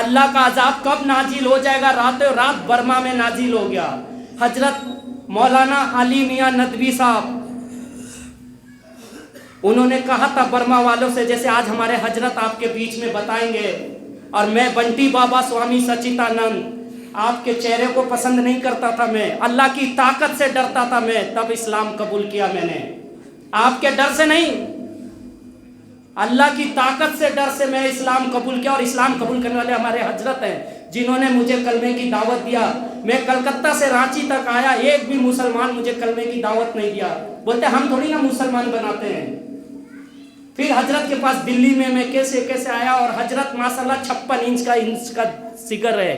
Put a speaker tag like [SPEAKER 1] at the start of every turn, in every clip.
[SPEAKER 1] اللہ کا عذاب کب نازل ہو جائے گا؟ راتوں رات برما میں نازل ہو گیا. حضرت مولانا علی میاں ندوی صاحب انہوں نے کہا تھا برما والوں سے، جیسے آج ہمارے حضرت آپ کے بیچ میں بتائیں گے. اور میں بنٹی بابا سوامی سچیتانند آپ کے چہرے کو پسند نہیں کرتا تھا، میں اللہ کی طاقت سے ڈرتا تھا. میں تب اسلام قبول کیا، میں نے آپ کے ڈر سے نہیں، اللہ کی طاقت سے ڈر سے میں اسلام قبول کیا. اور اسلام قبول کرنے والے ہمارے حضرت ہیں جنہوں نے مجھے کلمے کی دعوت دیا. میں کلکتہ سے رانچی تک آیا، ایک بھی مسلمان مجھے کلمے کی دعوت نہیں دیا. بولتے ہم تھوڑی نا مسلمان بناتے ہیں. پھر حضرت کے پاس دلی میں کیسے آیا، اور حضرت ماشاءاللہ 56 انچ کا سگر ہے.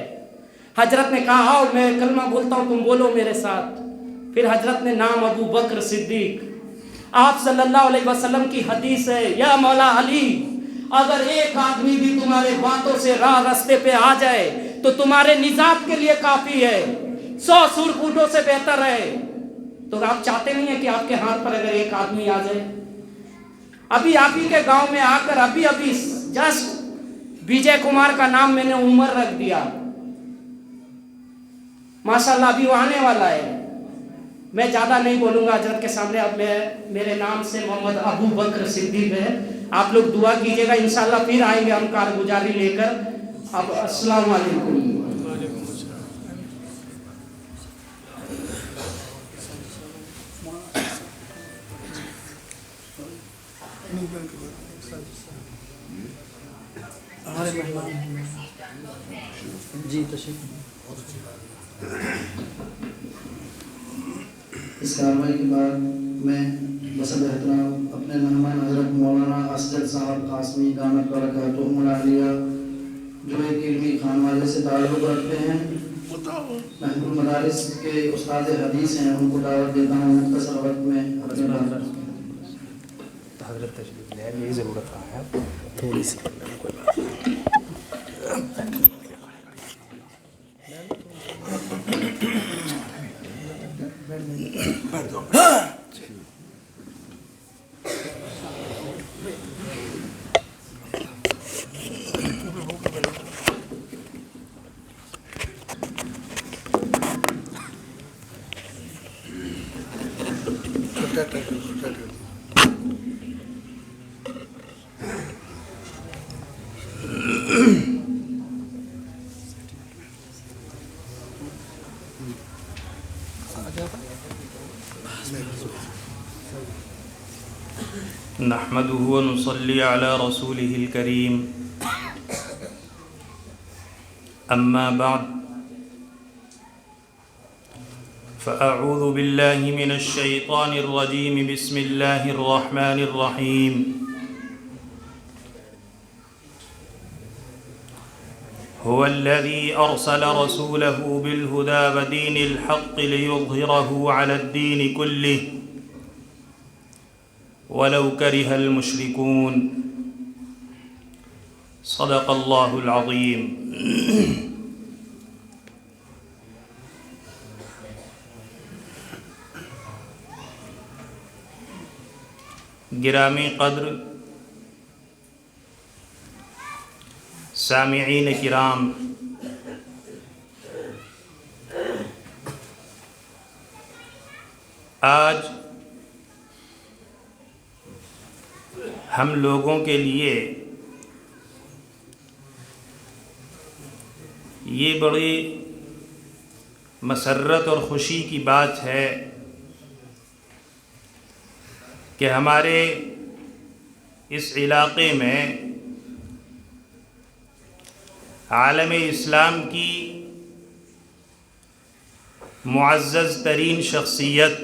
[SPEAKER 1] حضرت نے کہا آؤ میں کلمہ بولتا ہوں، تم بولو میرے ساتھ. پھر حضرت نے نام ابو بکر صدیق. آپ صلی اللہ علیہ وسلم کی حدیث ہے، یا مولا علی اگر ایک آدمی بھی تمہارے باتوں سے راہ رستے پہ آ جائے تو تمہارے نجات کے لیے کافی ہے، 100 سور اونٹوں سے بہتر ہے. تو آپ چاہتے نہیں ہیں کہ آپ کے ہاتھ پر اگر ایک آدمی آ جائے؟ ابھی آپ ہی کے گاؤں میں آ کر ابھی جسٹ وجے کمار کا نام میں نے عمر رکھ دیا، ماشاءاللہ ابھی وہ آنے والا ہے. میں زیادہ نہیں بولوں گا حضرت کے سامنے. اب میرے نام سے محمد ابو بکر صدیق ہے. آپ لوگ دعا کیجیے گا، انشاءاللہ پھر آئیں گے ہم کارگزاری لے کر. اب السلام علیکم. ہمارے مہمان جی تشریف.
[SPEAKER 2] اس کارروائی کے بعد میں بسد احترام اپنے مہمان حضرت مولانا اسجد صاحب قاسمی دامت برکاتہم العالیہ جو ایک علمی خانوادے سے تعلق رکھتے ہیں، محبوب المدارس کے استاد حدیث ہیں، ان کو دعوت دیتا ہوں مختصر وقت میں اپنے بات.
[SPEAKER 3] حضرت تشریف لے آئے، یہی ضرورت ہے تھوڑی سی.
[SPEAKER 4] نحمده ونصلي على رسوله الكريم. أما بعد فأعوذ بالله من الشيطان الرجيم. بسم الله الرحمن الرحيم. هو الذي أرسل رسوله بالهدى ودين الحق ليظهره على الدين كله ولو كره المشركون. صدق الله العظيم. گرامی قدر سامعین کرام، آج ہم لوگوں کے لیے یہ بڑی مسرت اور خوشی کی بات ہے کہ ہمارے اس علاقے میں عالم اسلام کی معزز ترین شخصیت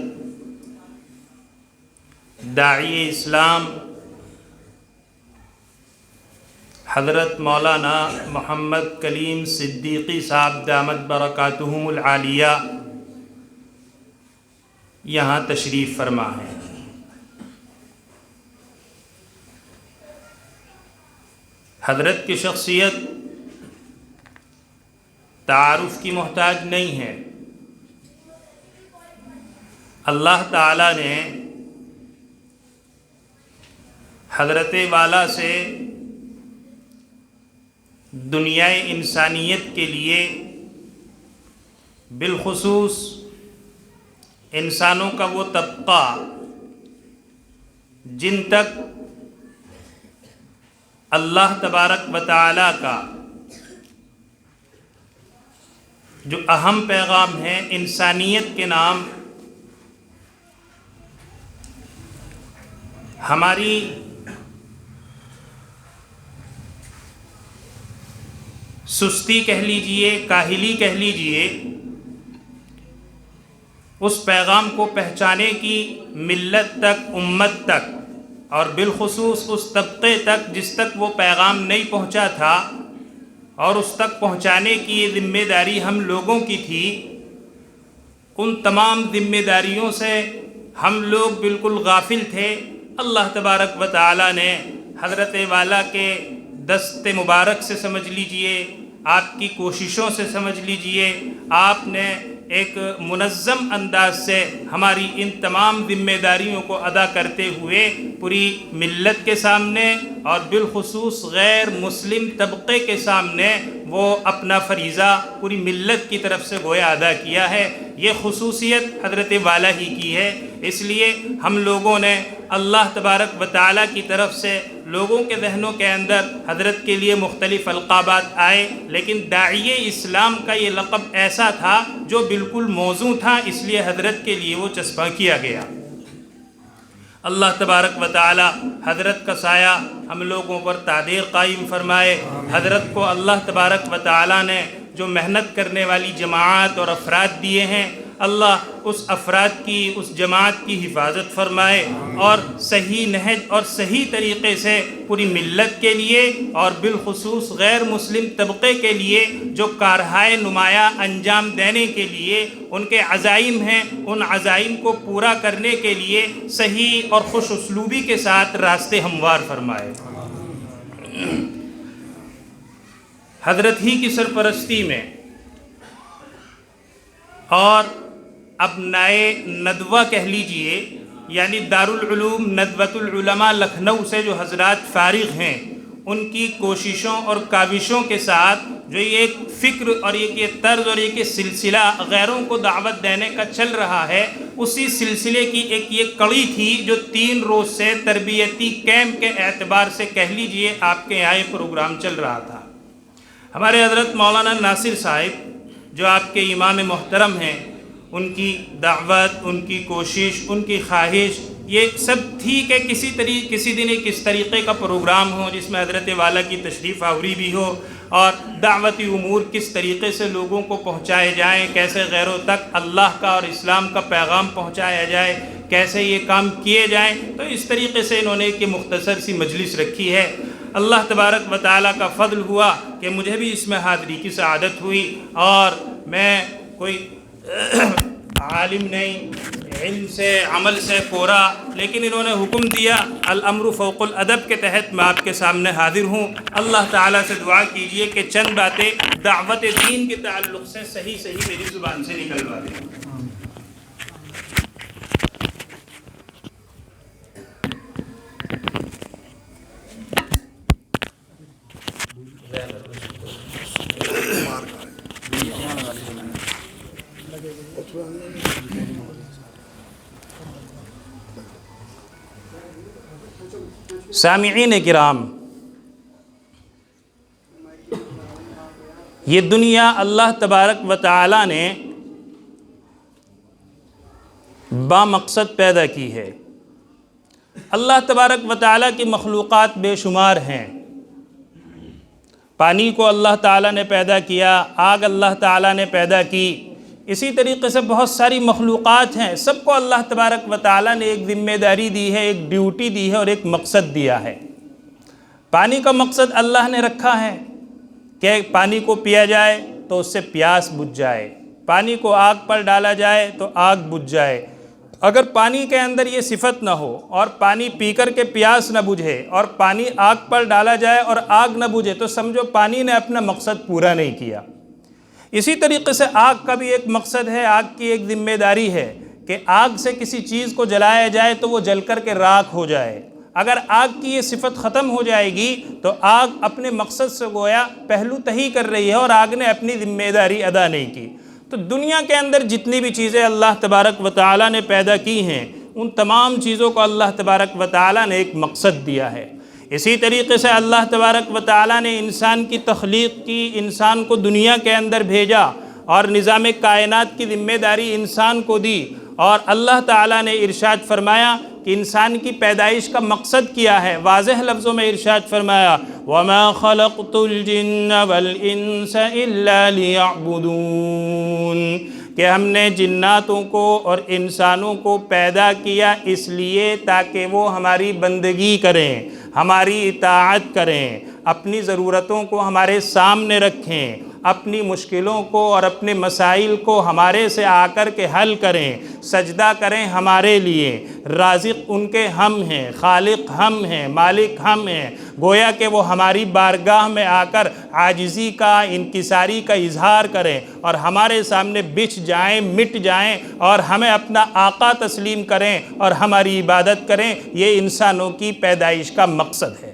[SPEAKER 4] داعی اسلام حضرت مولانا محمد کلیم صدیقی صاحب دامت برکاتہم العالیہ یہاں تشریف فرما ہے. حضرت کی شخصیت تعارف کی محتاج نہیں ہے. اللہ تعالیٰ نے حضرت والا سے دنیائے انسانیت کے لیے بالخصوص انسانوں کا وہ طبقہ جن تک اللہ تبارک و تعالیٰ کا جو اہم پیغام ہے انسانیت کے نام ہماری سستی کہہ لیجئے، کاہلی کہہ لیجئے، اس پیغام کو پہنچانے کی ملت تک، امت تک اور بالخصوص اس طبقے تک جس تک وہ پیغام نہیں پہنچا تھا اور اس تک پہنچانے کی یہ ذمہ داری ہم لوگوں کی تھی، ان تمام ذمہ داریوں سے ہم لوگ بالکل غافل تھے۔ اللہ تبارک و تعالیٰ نے حضرت والا کے دست مبارک سے سمجھ لیجئے، آپ کی کوششوں سے سمجھ لیجئے، آپ نے ایک منظم انداز سے ہماری ان تمام ذمہ داریوں کو ادا کرتے ہوئے پوری ملت کے سامنے اور بالخصوص غیر مسلم طبقے کے سامنے وہ اپنا فریضہ پوری ملت کی طرف سے گویا ادا کیا ہے۔ یہ خصوصیت حضرت والا ہی کی ہے، اس لیے ہم لوگوں نے اللہ تبارک و تعالیٰ کی طرف سے لوگوں کے ذہنوں کے اندر حضرت کے لیے مختلف القابات آئے، لیکن داعی اسلام کا یہ لقب ایسا تھا جو بالکل موزوں تھا، اس لیے حضرت کے لیے وہ چسپاں کیا گیا۔ اللہ تبارک و تعالی حضرت کا سایہ ہم لوگوں پر تعدیر قائم فرمائے۔ حضرت کو اللہ تبارک و تعالی نے جو محنت کرنے والی جماعت اور افراد دیے ہیں، اللہ اس افراد کی، اس جماعت کی حفاظت فرمائے اور صحیح نہج اور صحیح طریقے سے پوری ملت کے لیے اور بالخصوص غیر مسلم طبقے کے لیے جو کارہائے نمایاں انجام دینے کے لیے ان کے عزائم ہیں، ان عزائم کو پورا کرنے کے لیے صحیح اور خوش اسلوبی کے ساتھ راستے ہموار فرمائے۔ حضرت ہی کی سرپرستی میں اور اب نئے ندوہ کہہ لیجئے، یعنی دارالعلوم ندوۃ العلماء لکھنؤ سے جو حضرات فارغ ہیں، ان کی کوششوں اور کاوشوں کے ساتھ جو ایک فکر اور یہ طرز اور یہ سلسلہ غیروں کو دعوت دینے کا چل رہا ہے، اسی سلسلے کی ایک یہ کڑی تھی جو 3 روز سے تربیتی کیمپ کے اعتبار سے کہہ لیجئے آپ کے یہاں یہ پروگرام چل رہا تھا۔ ہمارے حضرت مولانا ناصر صاحب جو آپ کے امام محترم ہیں، ان کی دعوت، ان کی کوشش، ان کی خواہش یہ سب تھی کہ کسی دن ایک اس طریقے کا پروگرام ہو جس میں حضرت والا کی تشریف آوری بھی ہو اور دعوتی امور کس طریقے سے لوگوں کو پہنچائے جائیں، کیسے غیروں تک اللہ کا اور اسلام کا پیغام پہنچایا جائے، کیسے یہ کام کیے جائیں۔ تو اس طریقے سے انہوں نے ایک مختصر سی مجلس رکھی ہے۔ اللہ تبارک و تعالیٰ کا فضل ہوا کہ مجھے بھی اس میں حاضری کی سعادت ہوئی، اور میں کوئی عالم نہیں، علم سے عمل سے کورا، لیکن انہوں نے حکم دیا الامر فوق الادب کے تحت میں آپ کے سامنے حاضر ہوں۔ اللہ تعالیٰ سے دعا کیجئے کہ چند باتیں دعوت دین کے تعلق سے صحیح میری زبان سے نکلوا دیں۔ سامعین کرام، یہ دنیا اللہ تبارک و تعالی نے با مقصد پیدا کی ہے۔ اللہ تبارک و تعالی کی مخلوقات بے شمار ہیں۔ پانی کو اللہ تعالی نے پیدا کیا، آگ اللہ تعالی نے پیدا کی، اسی طریقے سے بہت ساری مخلوقات ہیں، سب کو اللہ تبارک و تعالی نے ایک ذمہ داری دی ہے، ایک ڈیوٹی دی ہے اور ایک مقصد دیا ہے۔ پانی کا مقصد اللہ نے رکھا ہے کہ پانی کو پیا جائے تو اس سے پیاس بجھ جائے، پانی کو آگ پر ڈالا جائے تو آگ بجھ جائے۔ اگر پانی کے اندر یہ صفت نہ ہو اور پانی پی کر کے پیاس نہ بجھے اور پانی آگ پر ڈالا جائے اور آگ نہ بجھے تو سمجھو پانی نے اپنا مقصد پورا نہیں کیا۔ اسی طریقے سے آگ کا بھی ایک مقصد ہے، آگ کی ایک ذمہ داری ہے کہ آگ سے کسی چیز کو جلایا جائے تو وہ جل کر کے راکھ ہو جائے، اگر آگ کی یہ صفت ختم ہو جائے گی تو آگ اپنے مقصد سے گویا پہلو تہی کر رہی ہے اور آگ نے اپنی ذمہ داری ادا نہیں کی۔ تو دنیا کے اندر جتنی بھی چیزیں اللہ تبارک و تعالیٰ نے پیدا کی ہیں ان تمام چیزوں کو اللہ تبارک و تعالیٰ نے ایک مقصد دیا ہے۔ اسی طریقے سے اللہ تبارک و تعالیٰ نے انسان کی تخلیق کی، انسان کو دنیا کے اندر بھیجا اور نظام کائنات کی ذمہ داری انسان کو دی، اور اللہ تعالیٰ نے ارشاد فرمایا کہ انسان کی پیدائش کا مقصد کیا ہے۔ واضح لفظوں میں ارشاد فرمایا وَمَا خَلَقْتُ الْجِنَّ وَالْإِنسَ إِلَّا لِيَعْبُدُونَ، کہ ہم نے جناتوں کو اور انسانوں کو پیدا کیا اس لیے تاکہ وہ ہماری بندگی کریں، ہماری اطاعت کریں، اپنی ضرورتوں کو ہمارے سامنے رکھیں، اپنی مشکلوں کو اور اپنے مسائل کو ہمارے سے آ کر کے حل کریں، سجدہ کریں ہمارے لیے۔ رازق ان کے ہم ہیں، خالق ہم ہیں، مالک ہم ہیں، گویا کہ وہ ہماری بارگاہ میں آ کر عاجزی کا، انکساری کا اظہار کریں اور ہمارے سامنے بچھ جائیں، مٹ جائیں اور ہمیں اپنا آقا تسلیم کریں اور ہماری عبادت کریں۔ یہ انسانوں کی پیدائش کا مقصد ہے۔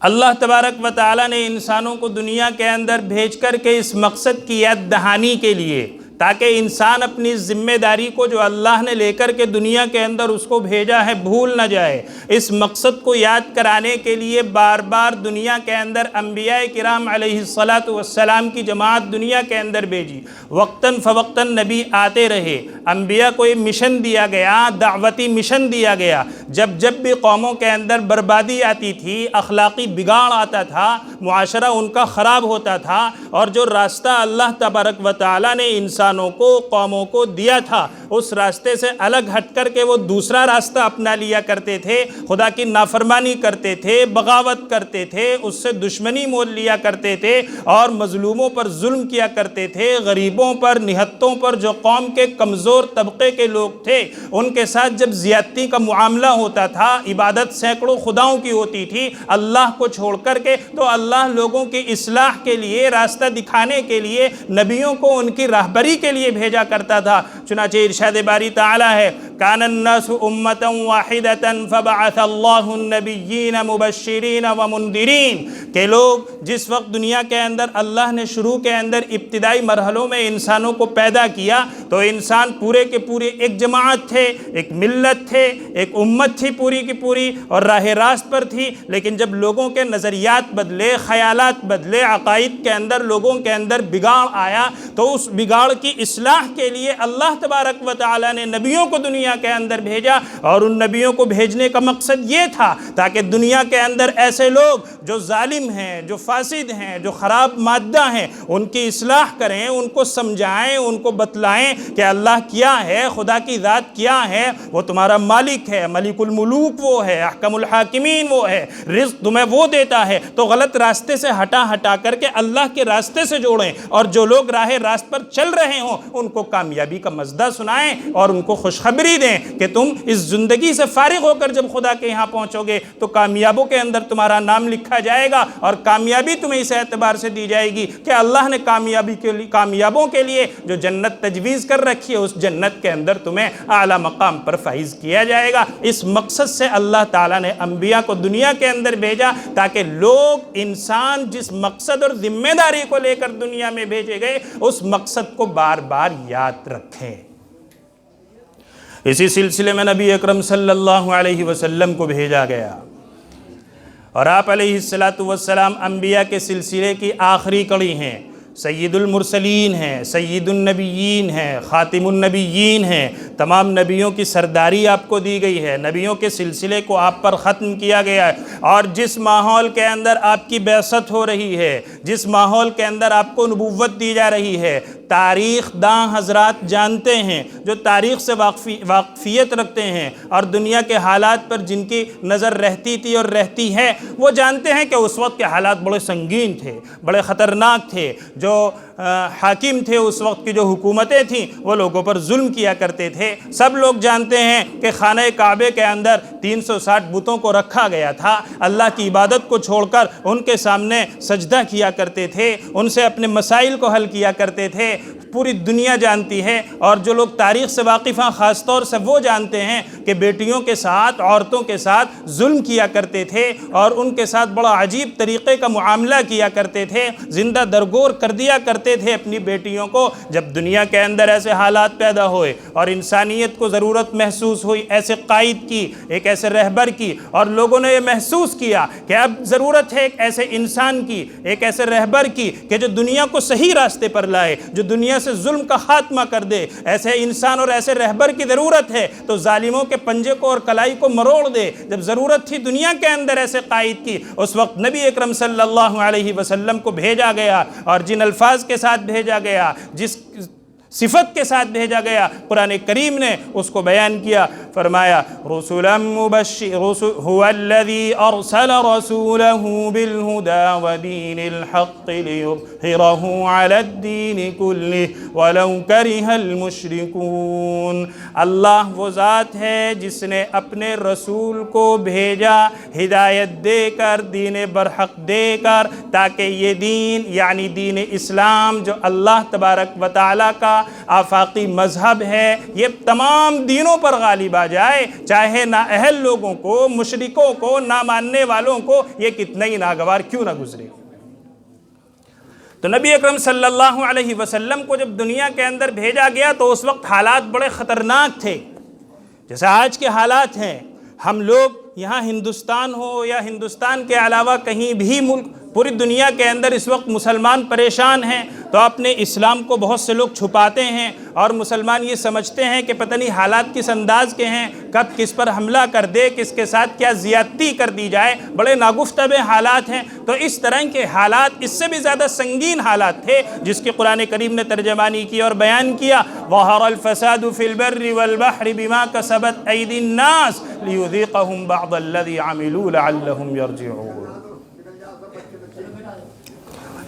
[SPEAKER 4] اللہ تبارک و تعالیٰ نے انسانوں کو دنیا کے اندر بھیج کر کے اس مقصد کی یاد دہانی کے لیے، تاکہ انسان اپنی ذمہ داری کو جو اللہ نے لے کر کے دنیا کے اندر اس کو بھیجا ہے بھول نہ جائے، اس مقصد کو یاد کرانے کے لیے بار بار دنیا کے اندر انبیاء کرام علیہ السلام کی جماعت دنیا کے اندر بھیجی۔ وقتاً فوقتاً نبی آتے رہے، انبیاء کو یہ مشن دیا گیا، دعوتی مشن دیا گیا۔ جب بھی قوموں کے اندر بربادی آتی تھی، اخلاقی بگاڑ آتا تھا، معاشرہ ان کا خراب ہوتا تھا، اور جو راستہ اللہ تبارک و تعالیٰ نے انسانوں کو، قوموں کو دیا تھا، اس راستے سے الگ ہٹ کر کے وہ دوسرا راستہ اپنا لیا کرتے تھے، خدا کی نافرمانی کرتے تھے، بغاوت کرتے تھے، اس سے دشمنی مول لیا کرتے تھے اور مظلوموں پر ظلم کیا کرتے تھے، غریبوں پر، نہتوں پر، جو قوم کے کمزور طبقے کے لوگ تھے ان کے ساتھ جب زیادتی کا معاملہ ہوتا تھا، عبادت سینکڑوں خداؤں کی ہوتی تھی اللہ کو چھوڑ کر کے، تو اللہ لوگوں کی اصلاح کے لیے، راستہ دکھانے کے لیے نبیوں کو ان کی راہبری کے لیے بھیجا کرتا تھا۔ چنانچہ ارشاد باری تعالیٰ ہے کان الناس امتا واحدتا فبعث اللہ النبیین مبشرین ومنذرین، کہ لوگ جس وقت دنیا کے اندر اللہ نے شروع کے اندر ابتدائی مرحلوں میں انسانوں کو پیدا کیا تو انسان پورے کے پورے ایک جماعت تھے، ایک ملت تھے، ایک امت تھی پوری کی پوری اور راہ راست پر تھی۔ لیکن جب لوگوں کے نظریات بدلے، خیالات بدلے، عقائد کے اندر لوگوں کے اندر بگاڑ آیا تو اس بگاڑ کی اصلاح کے لیے اللہ تبارک و تعالیٰ نے نبیوں کو دنیا کے اندر بھیجا، اور ان نبیوں کو بھیجنے کا مقصد یہ تھا تاکہ دنیا کے اندر ایسے لوگ جو ظالم ہیں، جو فاسد ہیں، جو خراب مادہ ہیں، ان کی اصلاح کریں، ان کو سمجھائیں، ان کو بتلائیں کہ اللہ کیا ہے، خدا کی ذات کیا ہے، وہ تمہارا مالک ہے، ملک الملوک وہ ہے، احکم الحاکمین وہ ہے، رزق تمہیں وہ دیتا ہے۔ تو غلط راستے سے ہٹا کر کے اللہ کے راستے سے جوڑیں، اور جو لوگ راہ راست پر چل رہے ہوں ان کو کامیابی کا مزدہ سنائیں اور ان کو خوشخبری دیں کہ تم اس زندگی سے فارغ ہو کر جب خدا کے یہاں پہنچو گے تو کامیابوں کے اندر تمہارا نام لکھا جائے گا، اور کامیابی تمہیں اس اعتبار سے دی جائے گی کہ اللہ نے کامیابوں کے لیے جو جنت تجویز کر رکھی ہے اس جنت کے اندر تمہیں اعلیٰ مقام پر فائز کیا جائے گا۔ اس مقصد سے اللہ تعالیٰ نے انبیاء کو دنیا کے اندر بھیجا تاکہ لوگ، انسان جس مقصد اور ذمہ داری کو لے کر دنیا میں بھیجے گئے اس مقصد کو بار بار یاد رکھیں۔ اسی سلسلے میں نبی اکرم صلی اللہ علیہ وسلم کو بھیجا گیا، اور آپ علیہ السلام انبیاء کے سلسلے کی آخری کڑی ہیں، سید المرسلین ہیں، سید النبیین ہیں، خاتم النبیین ہیں، تمام نبیوں کی سرداری آپ کو دی گئی ہے، نبیوں کے سلسلے کو آپ پر ختم کیا گیا ہے، اور جس ماحول کے اندر آپ کی بعثت ہو رہی ہے، جس ماحول کے اندر آپ کو نبوت دی جا رہی ہے، تاریخ داں حضرات جانتے ہیں، جو تاریخ سے واقفیت رکھتے ہیں اور دنیا کے حالات پر جن کی نظر رہتی تھی اور رہتی ہے، وہ جانتے ہیں کہ اس وقت کے حالات بڑے سنگین تھے، بڑے خطرناک تھے۔ جو حاکم تھے، اس وقت کی جو حکومتیں تھیں، وہ لوگوں پر ظلم کیا کرتے تھے۔ سب لوگ جانتے ہیں کہ خانہ کعبے کے اندر 360 بتوں کو رکھا گیا تھا، اللہ کی عبادت کو چھوڑ کر ان کے سامنے سجدہ کیا کرتے تھے، ان سے اپنے مسائل کو حل کیا کرتے تھے۔ پوری دنیا جانتی ہے، اور جو لوگ تاریخ سے واقف ہیں خاص طور سے وہ جانتے ہیں کہ بیٹیوں کے ساتھ، عورتوں کے ساتھ ظلم کیا کرتے تھے اور ان کے ساتھ بڑا عجیب طریقے کا معاملہ کیا کرتے تھے، زندہ درگور کر دیا کرتے تھے اپنی بیٹیوں کو۔ جب دنیا کے اندر ایسے حالات پیدا ہوئے اور انسانیت کو ضرورت محسوس ہوئی ایسے قائد کی، ایک ایسے رہبر کی، اور لوگوں نے یہ محسوس کیا کہ اب ضرورت ہے ایک ایسے انسان کی، ایک ایسے رہبر کی کہ جو دنیا کو صحیح راستے پر لائے، جو دنیا سے ظلم کا خاتمہ کر دے، ایسے انسان اور ایسے رہبر کی ضرورت ہے تو ظالموں کے پنجے کو اور کلائی کو مروڑ دے۔ جب ضرورت تھی دنیا کے اندر ایسے قائد کی، اس وقت نبی اکرم صلی اللہ علیہ وسلم کو بھیجا گیا، اور جن الفاظ کے ساتھ بھیجا گیا، جس صفت کے ساتھ بھیجا گیا، قرآن کریم نے اس کو بیان کیا۔ فرمایا رسولا هو الذي ارسل رسوله بالهدى ودين الحق ليظهره على الدين كله ولو كره المشركون۔ اللہ وہ ذات ہے جس نے اپنے رسول کو بھیجا ہدایت دے کر، دین برحق دے کر، تاکہ یہ دین یعنی دین اسلام جو اللہ تبارک و تعالیٰ کا آفاقی مذہب ہے، یہ تمام دینوں پر غالب آ جائے، چاہے نا اہل لوگوں کو، مشرکوں کو، نہ ماننے والوں کو یہ کتنا ہی ناگوار کیوں نہ گزرے۔ تو نبی اکرم صلی اللہ علیہ وسلم کو جب دنیا کے اندر بھیجا گیا تو اس وقت حالات بڑے خطرناک تھے، جیسے آج کے حالات ہیں۔ ہم لوگ یہاں ہندوستان ہو یا ہندوستان کے علاوہ کہیں بھی ملک، پوری دنیا کے اندر اس وقت مسلمان پریشان ہیں، تو اپنے اسلام کو بہت سے لوگ چھپاتے ہیں، اور مسلمان یہ سمجھتے ہیں کہ پتہ نہیں حالات کس انداز کے ہیں، کب کس پر حملہ کر دے، کس کے ساتھ کیا زیادتی کر دی جائے، بڑے ناگفتہ حالات ہیں۔ تو اس طرح کے حالات اس سے بھی زیادہ سنگین حالات تھے جس کی قرآن کریم نے ترجمانی کی اور بیان کیا۔ ظہر الفساد فی البر والبحر بما کسبت ایدی الناس لیذیقہم بعض الذی عملوا لعلہم یرجعون،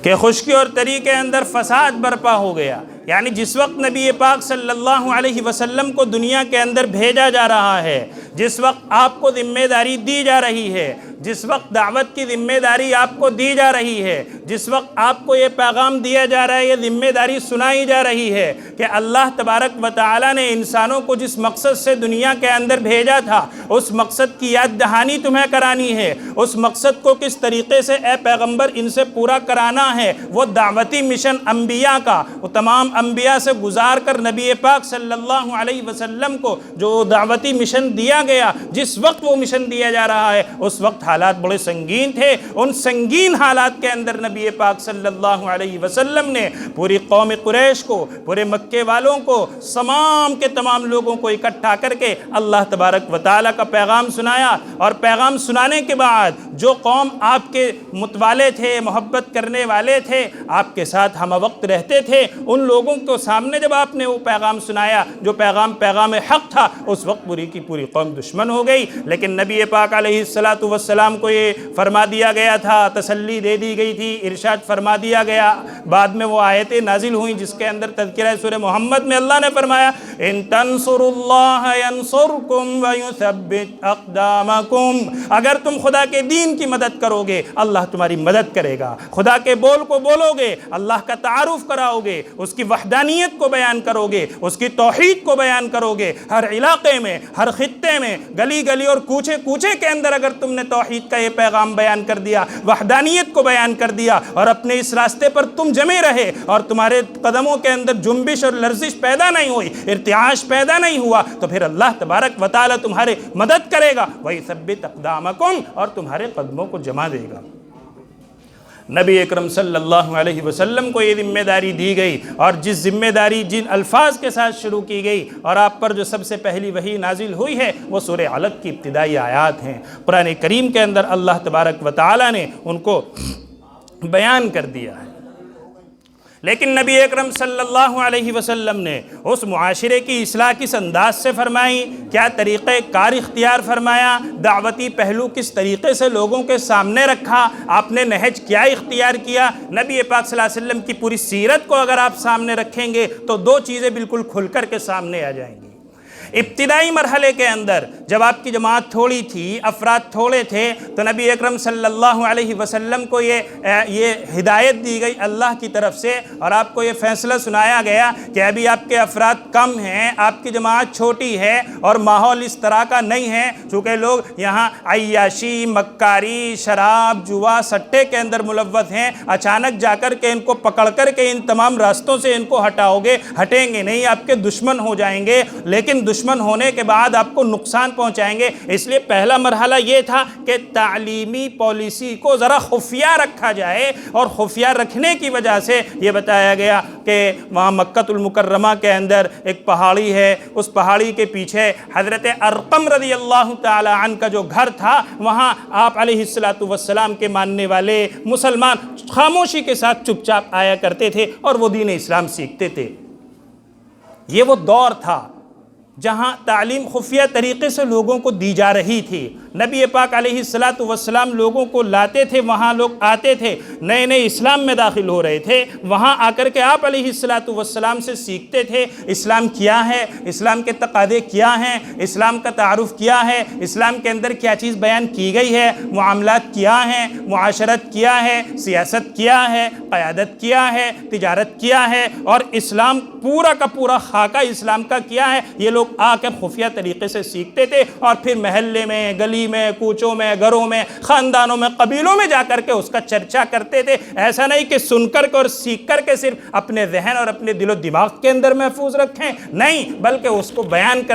[SPEAKER 4] کہ خشکی اور تری کے اندر فساد برپا ہو گیا۔ یعنی جس وقت نبی پاک صلی اللہ علیہ وسلم کو دنیا کے اندر بھیجا جا رہا ہے، جس وقت آپ کو ذمہ داری دی جا رہی ہے، جس وقت دعوت کی ذمہ داری آپ کو دی جا رہی ہے، جس وقت آپ کو یہ پیغام دیا جا رہا ہے، یہ ذمہ داری سنائی جا رہی ہے کہ اللہ تبارک و تعالیٰ نے انسانوں کو جس مقصد سے دنیا کے اندر بھیجا تھا، اس مقصد کی یاد دہانی تمہیں کرانی ہے، اس مقصد کو کس طریقے سے اے پیغمبر ان سے پورا کرانا ہے۔ وہ دعوتی مشن انبیاء کا، وہ تمام انبیاء سے گزار کر نبی پاک صلی اللہ علیہ وسلم کو جو دعوتی مشن دیا گیا، جس وقت وہ مشن دیا جا رہا ہے اس وقت حالات بڑے سنگین تھے۔ ان سنگین حالات کے اندر نبی پاک صلی اللہ علیہ وسلم نے پوری قوم قریش کو، پورے مکے والوں کو، تمام کے تمام لوگوں کو اکٹھا کر کے اللہ تبارک و تعالیٰ کا پیغام سنایا، اور پیغام سنانے کے بعد جو قوم آپ کے متوالے تھے، محبت کرنے والے تھے، آپ کے ساتھ ہم وقت رہتے تھے، ان لوگوں کو سامنے جب آپ نے وہ پیغام سنایا جو پیغام حق تھا، اس وقت پوری کی پوری قوم دشمن ہو گئی۔ لیکن نبی پاک علیہ السلام کو یہ فرما دیا گیا تھا، تسلی دے دی گئی تھی، ارشاد فرما دیا گیا۔ بعد میں وہ آیتیں نازل ہوئیں جس کے اندر تذکرہ سورہ محمد میں اللہ نے فرمایا ان تنصروا اللہ ینصرکم ویثبت اقدامکم، اگر تم خدا کے دین کی مدد کرو گے اللہ تمہاری مدد کرے گا، خدا کے بول کو بولو گے، اللہ کا تعارف کراؤ گے، اس کی وحدانیت کو بیان کرو گے، اس کی توحید کو بیان کرو گے، ہر علاقے میں، ہر خطے میں، گلی گلی اور کوچے کوچے کے اندر اگر تم نے توحید کا یہ پیغام بیان کر دیا، وحدانیت کو بیان کر دیا، اور اپنے اس راستے پر تم جمے رہے اور تمہارے قدموں کے اندر جنبش اور لرزش پیدا نہیں ہوئی، ارتعاش پیدا نہیں ہوا، تو پھر اللہ تبارک و تعالیٰ تمہارے مدد کرے گا، وَيَثَبِّتْ أَقْدَامَكُمْ، اور تمہارے قدموں کو جما دے گا۔ نبی اکرم صلی اللہ علیہ وسلم کو یہ ذمہ داری دی گئی، اور جس ذمہ داری جن الفاظ کے ساتھ شروع کی گئی اور آپ پر جو سب سے پہلی وحی نازل ہوئی ہے وہ سورہ علق کی ابتدائی آیات ہیں۔ قرآن کریم کے اندر اللہ تبارک و تعالیٰ نے ان کو بیان کر دیا ہے۔ لیکن نبی اکرم صلی اللہ علیہ وسلم نے اس معاشرے کی اصلاح کس انداز سے فرمائی، کیا طریقہ کار اختیار فرمایا، دعوتی پہلو کس طریقے سے لوگوں کے سامنے رکھا، آپ نے نہج کیا اختیار کیا، نبی پاک صلی اللہ علیہ وسلم کی پوری سیرت کو اگر آپ سامنے رکھیں گے تو دو چیزیں بالکل کھل کر کے سامنے آ جائیں گی۔ ابتدائی مرحلے کے اندر جب آپ کی جماعت تھوڑی تھی، افراد تھوڑے تھے، تو نبی اکرم صلی اللہ علیہ وسلم کو یہ ہدایت دی گئی اللہ کی طرف سے، اور آپ کو یہ فیصلہ سنایا گیا کہ ابھی آپ کے افراد کم ہیں، آپ کی جماعت چھوٹی ہے اور ماحول اس طرح کا نہیں ہے، چونکہ لوگ یہاں عیاشی، مکاری، شراب، جوا، سٹے کے اندر ملوث ہیں، اچانک جا کر کے ان کو پکڑ کر کے ان تمام راستوں سے ان کو ہٹاؤ گے، ہٹیں گے نہیں، آپ کے دشمن ہو جائیں گے، لیکن دشمن ہونے کے بعد آپ کو نقصان پہنچائیں گے۔ اس لیے پہلا مرحلہ یہ تھا کہ تعلیمی پالیسی کو ذرا خفیہ رکھا جائے، اور خفیہ رکھنے کی وجہ سے یہ بتایا گیا کہ وہاں مکۃ المکرمہ کے اندر ایک پہاڑی ہے، اس پہاڑی کے پیچھے حضرت ارقم رضی اللہ تعالی عنہ کا جو گھر تھا، وہاں آپ علیہ السلام کے ماننے والے مسلمان خاموشی کے ساتھ چپ چاپ آیا کرتے تھے اور وہ دین اسلام سیکھتے تھے۔ یہ وہ دور تھا جہاں تعلیم خفیہ طریقے سے لوگوں کو دی جا رہی تھی۔ نبی پاک علیہ السلام لوگوں کو لاتے تھے، وہاں لوگ آتے تھے، نئے نئے اسلام میں داخل ہو رہے تھے، وہاں آ کر کے آپ علیہ السلام سے سیکھتے تھے اسلام کیا ہے، اسلام کے تقاضے کیا ہیں، اسلام کا تعارف کیا ہے، اسلام کے اندر کیا چیز بیان کی گئی ہے، معاملات کیا ہیں، معاشرت کیا ہے، سیاست کیا ہے، قیادت کیا ہے، تجارت کیا ہے، اور اسلام پورا کا پورا خاکہ اسلام کا کیا ہے، یہ لوگ آ کر خفیہ طریقے سے سیکھتے تھے، اور پھر محلے میں، گلی میں، کوچوں میں، گھروں میں، خاندانوں میں، قبیلوں میں جا کر کے اس کا چرچا کرتے تھے۔ ایسا نہیں کہ سن کر کے اور سیکھ کر کے صرف اپنے ذہن اور اپنے دل و دماغ کے اندر محفوظ رکھیں، نہیں، بلکہ اس کو بیان کر